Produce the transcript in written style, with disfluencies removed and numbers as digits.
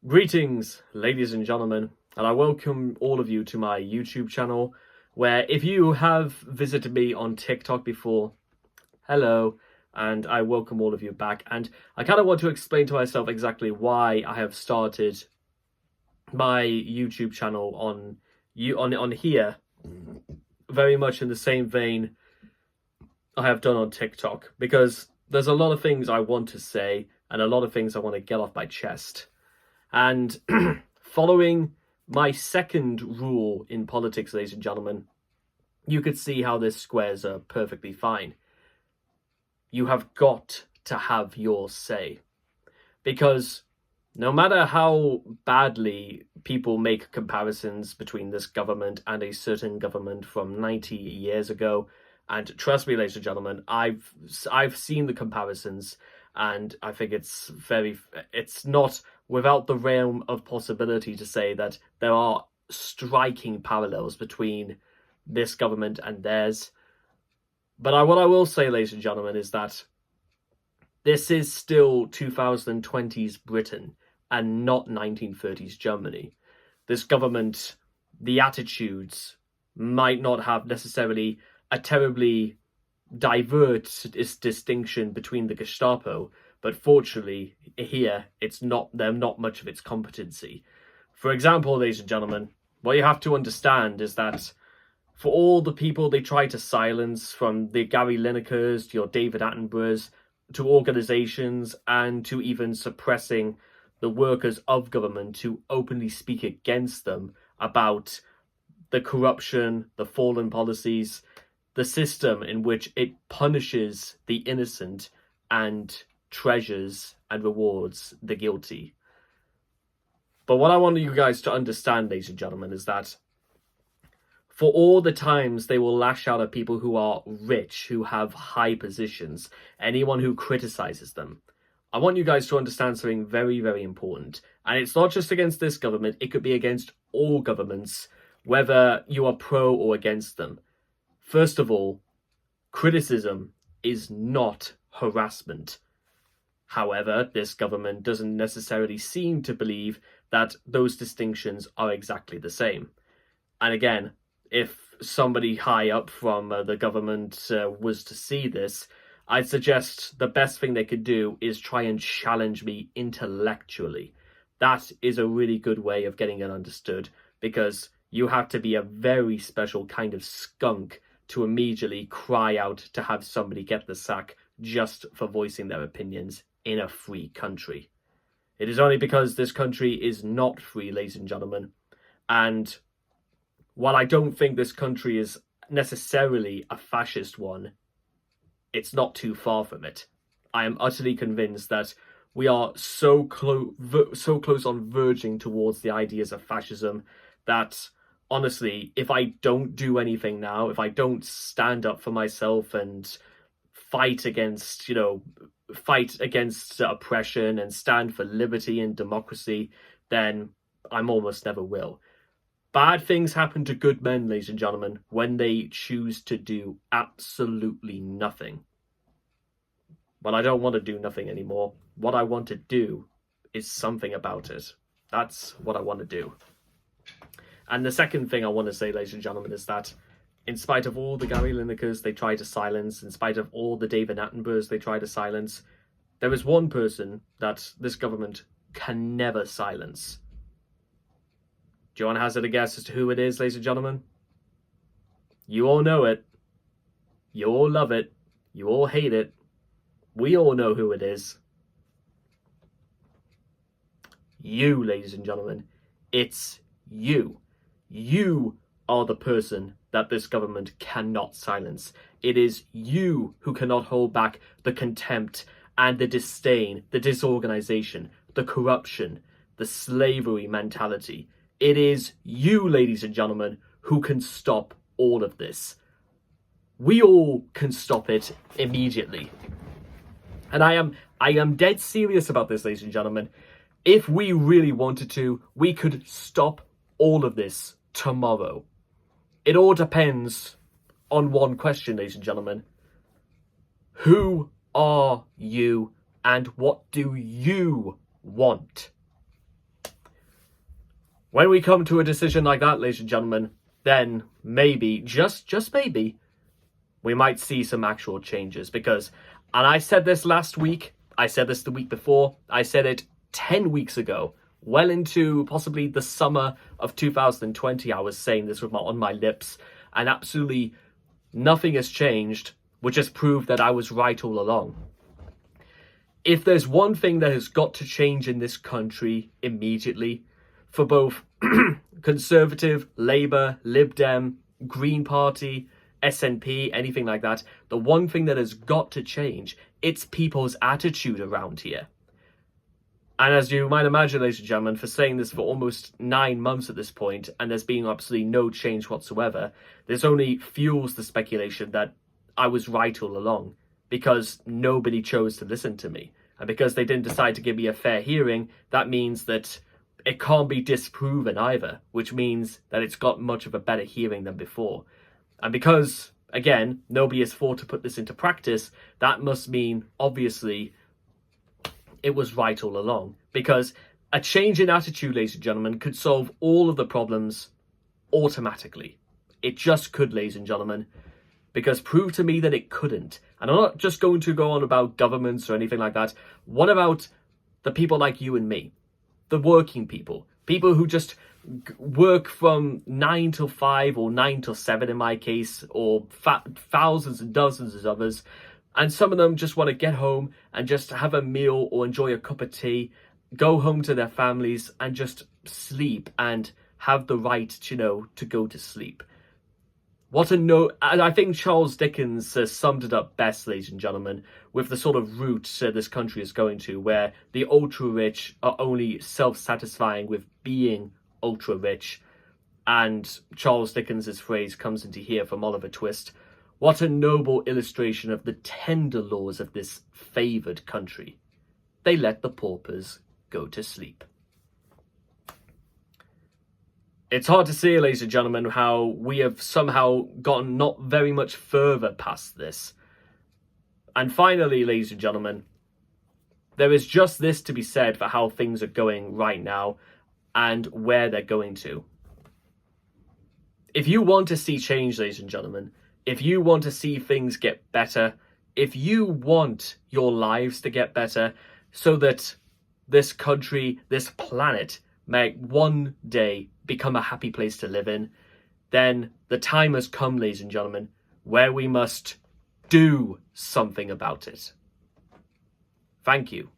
Greetings, ladies and gentlemen, and I welcome all of you to my YouTube channel, where if you have visited me on TikTok before, hello, and I welcome all of you back. And I kind of want to explain to myself exactly why I have started my YouTube channel on here, very much in the same vein I have done on TikTok, because there's a lot of things I want to say and a lot of things I want to get off my chest. And following my second rule in politics, ladies and gentlemen, you could see how this squares are perfectly fine. You have got to have your say. Because no matter how badly people make comparisons between this government and a certain government from 90 years ago, and trust me, ladies and gentlemen, I've seen the comparisons, and I think it's not without the realm of possibility to say that there are striking parallels between this government and theirs. But what I will say, ladies and gentlemen, is that this is still 2020s Britain and not 1930s Germany. This government, the attitudes might not have necessarily a terribly diverse distinction between the Gestapo, but fortunately here there's not much of its competency. For example, ladies and gentlemen, what you have to understand is that for all the people they try to silence, from the Gary Linekers to your David Attenboroughs, to organizations, and to even suppressing the workers of government to openly speak against them about the corruption, the fallen policies, the system in which it punishes the innocent and treasures and rewards the guilty. But what I want you guys to understand, ladies and gentlemen, is that for all the times they will lash out at people who are rich, who have high positions, anyone who criticizes them, I want you guys to understand something very, very important. And it's not just against this government, it could be against all governments, whether you are pro or against them. First of all, criticism is not harassment. However, this government doesn't necessarily seem to believe that those distinctions are exactly the same. And again, if somebody high up from the government was to see this, I'd suggest the best thing they could do is try and challenge me intellectually. That is a really good way of getting it understood, because you have to be a very special kind of skunk to immediately cry out to have somebody get the sack just for voicing their opinions in a free country. It is only because this country is not free, ladies and gentlemen, and while I don't think this country is necessarily a fascist one, it's not too far from it. I am utterly convinced that we are so close on verging towards the ideas of fascism that, honestly, if I don't do anything now, if I don't stand up for myself and fight against oppression and stand for liberty and democracy, then I'm almost never will. Bad things happen to good men, ladies and gentlemen, when they choose to do absolutely nothing. But I don't want to do nothing anymore. What I want to do is something about it. That's what I want to do. And the second thing I want to say, ladies and gentlemen, is that in spite of all the Gary Linekers they try to silence, in spite of all the David Attenboroughs they try to silence, there is one person that this government can never silence. Do you want to hazard a guess as to who it is, ladies and gentlemen? You all know it. You all love it. You all hate it. We all know who it is. You, ladies and gentlemen. It's you. You are the person that this government cannot silence. It is you who cannot hold back the contempt and the disdain, the disorganization, the corruption, the slavery mentality. It is you, ladies and gentlemen, who can stop all of this. We all can stop it immediately. And I am dead serious about this, ladies and gentlemen. If we really wanted to, we could stop all of this tomorrow. It all depends on one question, ladies and gentlemen. Who are you and what do you want? When we come to a decision like that, ladies and gentlemen, then maybe, just maybe, we might see some actual changes. Because, and I said this last week, I said this the week before, I said it 10 weeks ago, well into possibly the summer of 2020, I was saying this on my lips, and absolutely nothing has changed, which has proved that I was right all along. If there's one thing that has got to change in this country immediately, for both Conservative, Labour, Lib Dem, Green Party, SNP, anything like that, the one thing that has got to change, it's people's attitude around here. And as you might imagine, ladies and gentlemen, for saying this for almost 9 months at this point, and there's been absolutely no change whatsoever, this only fuels the speculation that I was right all along, because nobody chose to listen to me. And because they didn't decide to give me a fair hearing, that means that it can't be disproven either, which means that it's got much of a better hearing than before. And because, again, nobody has fought to put this into practice, that must mean, obviously, it was right all along. Because a change in attitude, ladies and gentlemen, could solve all of the problems automatically. It just could, ladies and gentlemen. Because prove to me that it couldn't. And I'm not just going to go on about governments or anything like that. What about the people like you and me? The working people. People who just work from 9 till 5 or 9 till 7 in my case, or thousands and dozens of others. And some of them just want to get home and just have a meal or enjoy a cup of tea, go home to their families and just sleep and have the right, to go to sleep. And I think Charles Dickens summed it up best, ladies and gentlemen, with the sort of route this country is going to, where the ultra-rich are only self-satisfying with being ultra-rich. And Charles Dickens' phrase comes into here from Oliver Twist. What a noble illustration of the tender laws of this favoured country. They let the paupers go to sleep. It's hard to see, ladies and gentlemen, how we have somehow gotten not very much further past this. And finally, ladies and gentlemen, there is just this to be said for how things are going right now and where they're going to. If you want to see change, ladies and gentlemen, if you want to see things get better, if you want your lives to get better so that this country, this planet, may one day become a happy place to live in, then the time has come, ladies and gentlemen, where we must do something about it. Thank you.